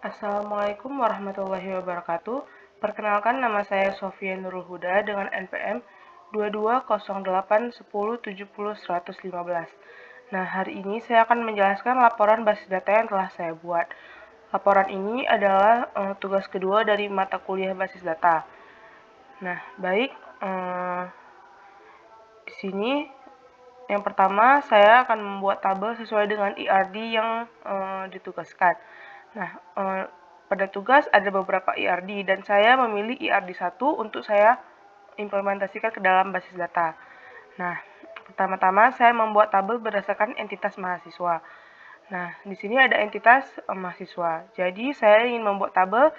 Assalamualaikum warahmatullahi wabarakatuh. Perkenalkan, nama saya Sofia Nurul Huda dengan NPM 220810700115. Nah, hari ini saya akan menjelaskan laporan basis data yang telah saya buat. Laporan ini adalah tugas kedua dari mata kuliah basis data. Nah, baik, di sini yang pertama saya akan membuat tabel sesuai dengan IRD yang ditugaskan. Nah, pada tugas ada beberapa IRD dan saya memilih IRD 1 untuk saya implementasikan ke dalam basis data. Nah, pertama-tama saya membuat tabel berdasarkan entitas mahasiswa. Nah, di sini ada entitas mahasiswa. Jadi, saya ingin membuat tabel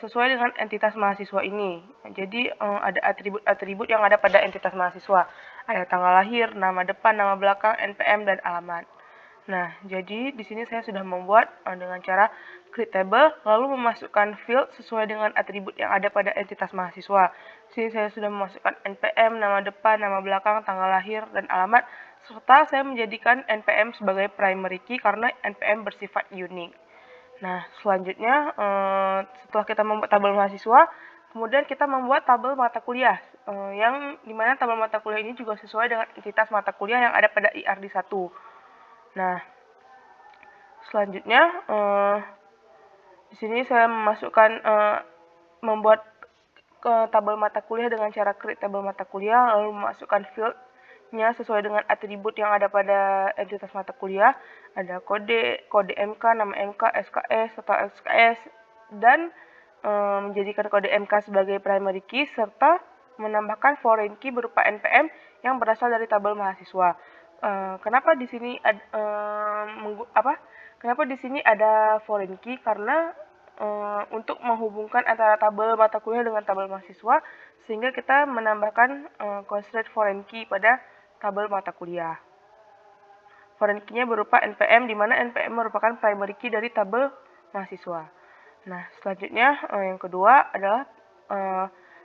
sesuai dengan entitas mahasiswa ini. Jadi, ada atribut-atribut yang ada pada entitas mahasiswa. Ada tanggal lahir, nama depan, nama belakang, NPM, dan alamat. Nah, jadi di sini saya sudah membuat dengan cara create table, lalu memasukkan field sesuai dengan atribut yang ada pada entitas mahasiswa. Di sini saya sudah memasukkan NPM, nama depan, nama belakang, tanggal lahir, dan alamat, serta saya menjadikan NPM sebagai primary key karena NPM bersifat unik. Nah, selanjutnya setelah kita membuat tabel mahasiswa, kemudian kita membuat tabel mata kuliah, yang dimana tabel mata kuliah ini juga sesuai dengan entitas mata kuliah yang ada pada IRD 1. Nah, selanjutnya di sini saya membuat tabel mata kuliah dengan cara create tabel mata kuliah, lalu memasukkan fieldnya sesuai dengan atribut yang ada pada entitas mata kuliah. Ada kode MK, nama MK, SKS, total SKS, dan menjadikan kode MK sebagai primary key serta menambahkan foreign key berupa NPM yang berasal dari tabel mahasiswa. Kenapa di sini ada foreign key? Karena untuk menghubungkan antara tabel mata kuliah dengan tabel mahasiswa, sehingga kita menambahkan constraint foreign key pada tabel mata kuliah. Foreign key-nya berupa NPM, di mana NPM merupakan primary key dari tabel mahasiswa. Nah, selanjutnya yang kedua adalah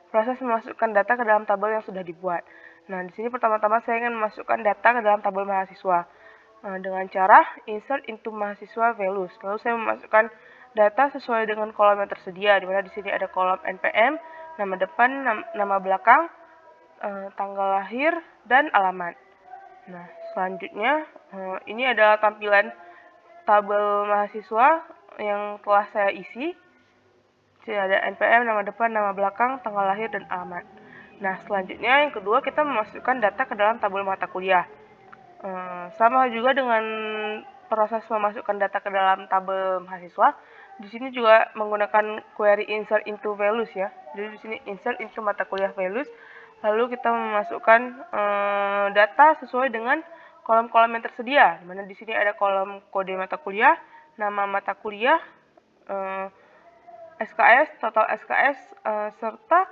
proses memasukkan data ke dalam tabel yang sudah dibuat. Nah, di sini pertama-tama saya ingin memasukkan data ke dalam tabel mahasiswa dengan cara insert into mahasiswa values. Lalu saya memasukkan data sesuai dengan kolom yang tersedia, di mana di sini ada kolom NPM, nama depan, nama belakang, tanggal lahir, dan alamat. Nah, selanjutnya ini adalah tampilan tabel mahasiswa yang telah saya isi. Ada NPM, nama depan, nama belakang, tanggal lahir, dan alamat. Nah, selanjutnya yang kedua kita memasukkan data ke dalam tabel mata kuliah. Sama juga dengan proses memasukkan data ke dalam tabel mahasiswa. Di sini juga menggunakan query insert into values ya. Jadi di sini insert into mata kuliah values. Lalu kita memasukkan data sesuai dengan kolom-kolom yang tersedia. Di mana di sini ada kolom kode mata kuliah, nama mata kuliah, SKS, total SKS, serta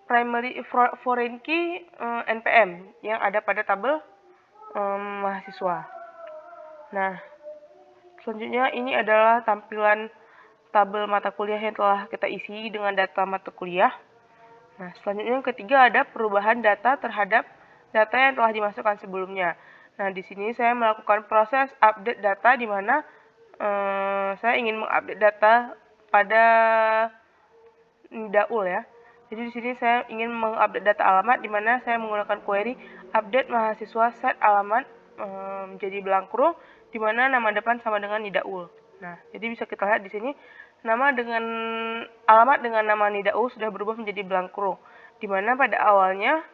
primary foreign key NPM yang ada pada tabel mahasiswa. Nah, selanjutnya ini adalah tampilan tabel mata kuliah yang telah kita isi dengan data mata kuliah. Nah, selanjutnya yang ketiga ada perubahan data terhadap data yang telah dimasukkan sebelumnya. Nah, di sini saya melakukan proses update data di mana saya ingin mengupdate data pada Nidaul ya. Jadi di sini saya ingin mengupdate data alamat di mana saya menggunakan query update mahasiswa set alamat menjadi blank-row di mana nama depan sama dengan Nidaul. Nah, jadi bisa kita lihat di sini nama dengan alamat dengan nama Nidaul sudah berubah menjadi blank-row. Di mana pada awalnya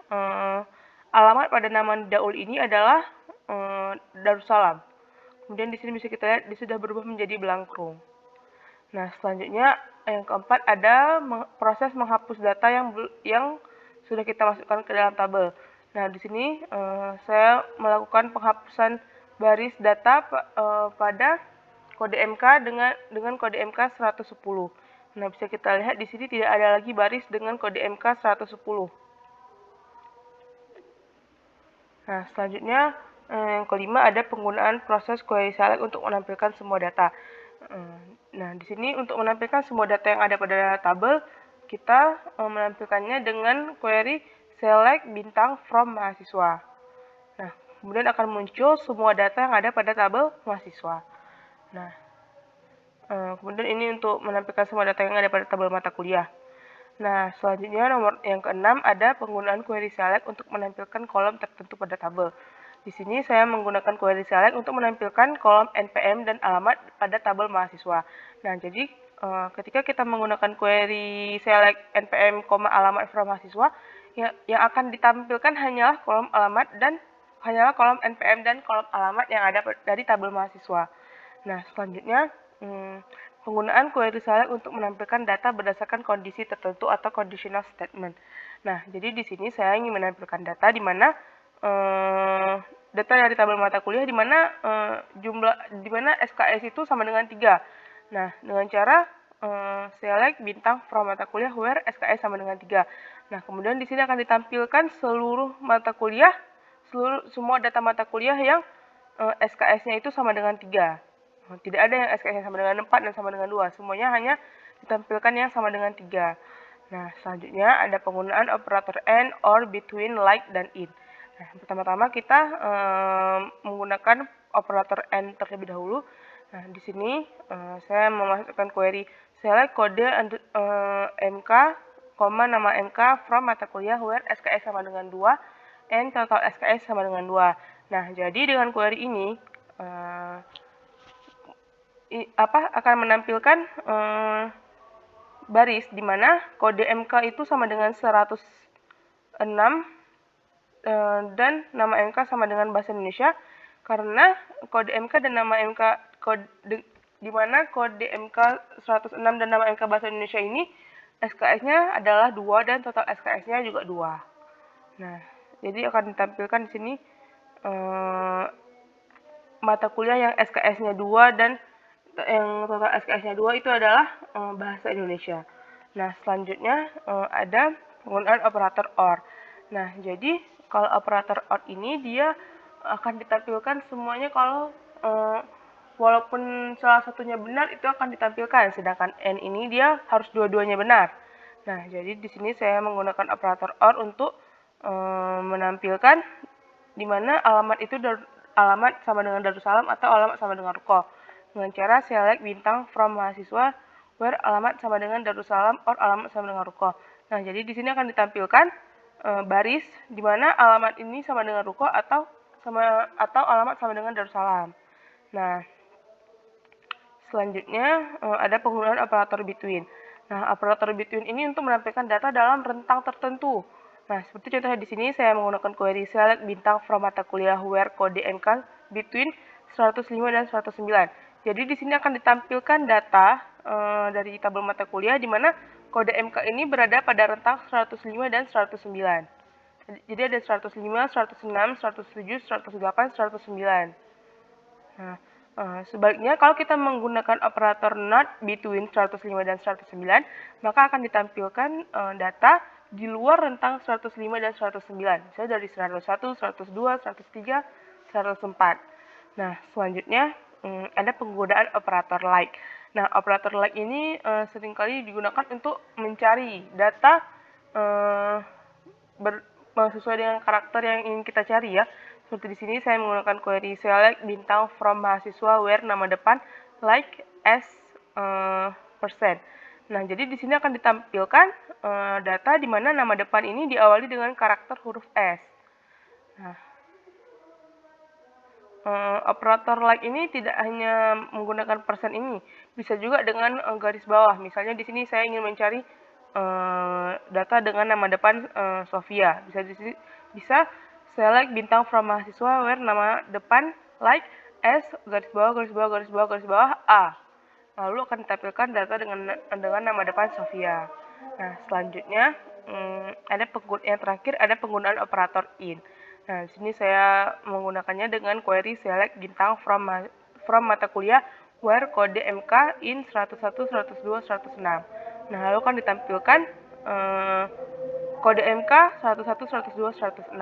alamat pada nama Nidaul ini adalah Darussalam. Kemudian di sini bisa kita lihat dia sudah berubah menjadi blank-row. Nah, selanjutnya yang keempat ada proses menghapus data yang sudah kita masukkan ke dalam tabel. Nah, di sini saya melakukan penghapusan baris data pada kode MK dengan kode MK 110. Nah, bisa kita lihat di sini tidak ada lagi baris dengan kode MK 110. Nah, selanjutnya yang kelima ada penggunaan proses query select untuk menampilkan semua data. Nah, di sini untuk menampilkan semua data yang ada pada tabel, kita menampilkannya dengan query select bintang from mahasiswa. Nah, kemudian akan muncul semua data yang ada pada tabel mahasiswa. Nah, Kemudian ini untuk menampilkan semua data yang ada pada tabel mata kuliah. Nah, selanjutnya nomor yang keenam ada penggunaan query select untuk menampilkan kolom tertentu pada tabel. Di sini saya menggunakan query select untuk menampilkan kolom NPM dan alamat pada tabel mahasiswa. Nah, jadi ketika kita menggunakan query select NPM, alamat from mahasiswa, yang akan ditampilkan hanyalah kolom alamat dan hanyalah kolom NPM dan kolom alamat yang ada dari tabel mahasiswa. Nah, selanjutnya penggunaan query select untuk menampilkan data berdasarkan kondisi tertentu atau conditional statement. Nah, jadi di sini saya ingin menampilkan data di mana data dari tabel mata kuliah di mana SKS itu sama dengan 3. Nah, dengan cara select bintang from mata kuliah where SKS sama dengan 3. Nah, kemudian di sini akan ditampilkan seluruh mata kuliah, semua data mata kuliah yang SKS-nya itu sama dengan 3. Tidak ada yang SKS-nya sama dengan 4 dan sama dengan 2. Semuanya hanya ditampilkan yang sama dengan 3. Nah, selanjutnya ada penggunaan operator AND, OR, between, like, dan in. Nah, pertama-tama kita menggunakan operator AND terlebih dahulu. Nah, di sini saya memasukkan query select kode MK, nama MK from mata kuliah where SKS sama dengan 2 and total SKS sama dengan 2. Nah, jadi dengan query ini akan menampilkan baris di mana kode MK itu sama dengan 106 dan nama MK sama dengan bahasa Indonesia, karena kode MK dan nama MK di mana kode MK 106 dan nama MK bahasa Indonesia ini SKS-nya adalah 2 dan total SKS-nya juga 2. Nah, jadi akan ditampilkan di sini mata kuliah yang SKS-nya 2 dan yang total SKS-nya 2 itu adalah bahasa Indonesia. Nah, selanjutnya ada penggunaan operator OR. Nah, jadi kalau operator OR ini dia akan ditampilkan semuanya kalau walaupun salah satunya benar itu akan ditampilkan, sedangkan N ini dia harus dua-duanya benar. Nah, jadi di sini saya menggunakan operator OR untuk menampilkan di mana alamat itu alamat sama dengan Darussalam atau alamat sama dengan Ruko, dengan cara select bintang from mahasiswa where alamat sama dengan Darussalam or alamat sama dengan Ruko. Nah, jadi di sini akan ditampilkan baris di mana alamat ini sama dengan Ruko atau alamat sama dengan Darussalam. Nah, selanjutnya ada penggunaan operator between. Nah, operator between ini untuk menampilkan data dalam rentang tertentu. Nah, seperti contohnya di sini saya menggunakan query select bintang from mata kuliah where kode MK between 105 dan 109. Jadi di sini akan ditampilkan data dari tabel mata kuliah di mana kode MK ini berada pada rentang 105 dan 109. Jadi ada 105, 106, 107, 108, 109. Nah, sebaliknya kalau kita menggunakan operator not between 105 dan 109, maka akan ditampilkan data di luar rentang 105 dan 109, misalnya dari 101, 102, 103, 104. Nah, selanjutnya ada penggunaan operator like. Nah, operator like ini seringkali digunakan untuk mencari data sesuai dengan karakter yang ingin kita cari ya. Seperti di sini saya menggunakan query select bintang from mahasiswa where nama depan like as persen. Nah, jadi di sini akan ditampilkan data di mana nama depan ini diawali dengan karakter huruf S. Nah, operator like ini tidak hanya menggunakan persen ini, bisa juga dengan garis bawah. Misalnya di sini saya ingin mencari data dengan nama depan Sofia. Bisa select bintang from mahasiswa where nama depan like S garis bawah garis bawah garis bawah garis bawah A. Lalu akan ditampilkan data dengan nama depan Sofia. Nah, selanjutnya yang terakhir ada penggunaan operator in. Nah, di sini saya menggunakannya dengan query select bintang from mata kuliah where kode MK in 101, 102, 106. Nah, lalu akan ditampilkan kode MK 101, 102, 106.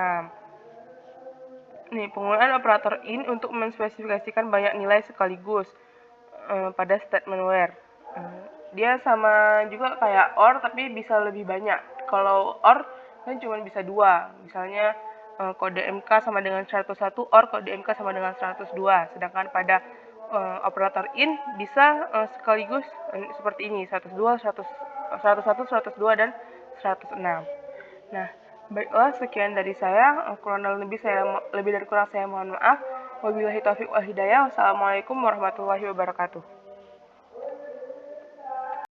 Nih, penggunaan operator in untuk menspesifikasikan banyak nilai sekaligus pada statement where. Dia sama juga kayak OR tapi bisa lebih banyak. Kalau OR kan cuma bisa 2. Misalnya kode MK sama dengan 101 OR kode MK sama dengan 102. Sedangkan pada operator in bisa sekaligus seperti ini 102, 101, 102 dan 106. Nah, baiklah sekian dari saya. Kurang lebih dari kurang saya mohon maaf. Wabillahi taufiq wal hidayah. Wassalamualaikum warahmatullahi wabarakatuh.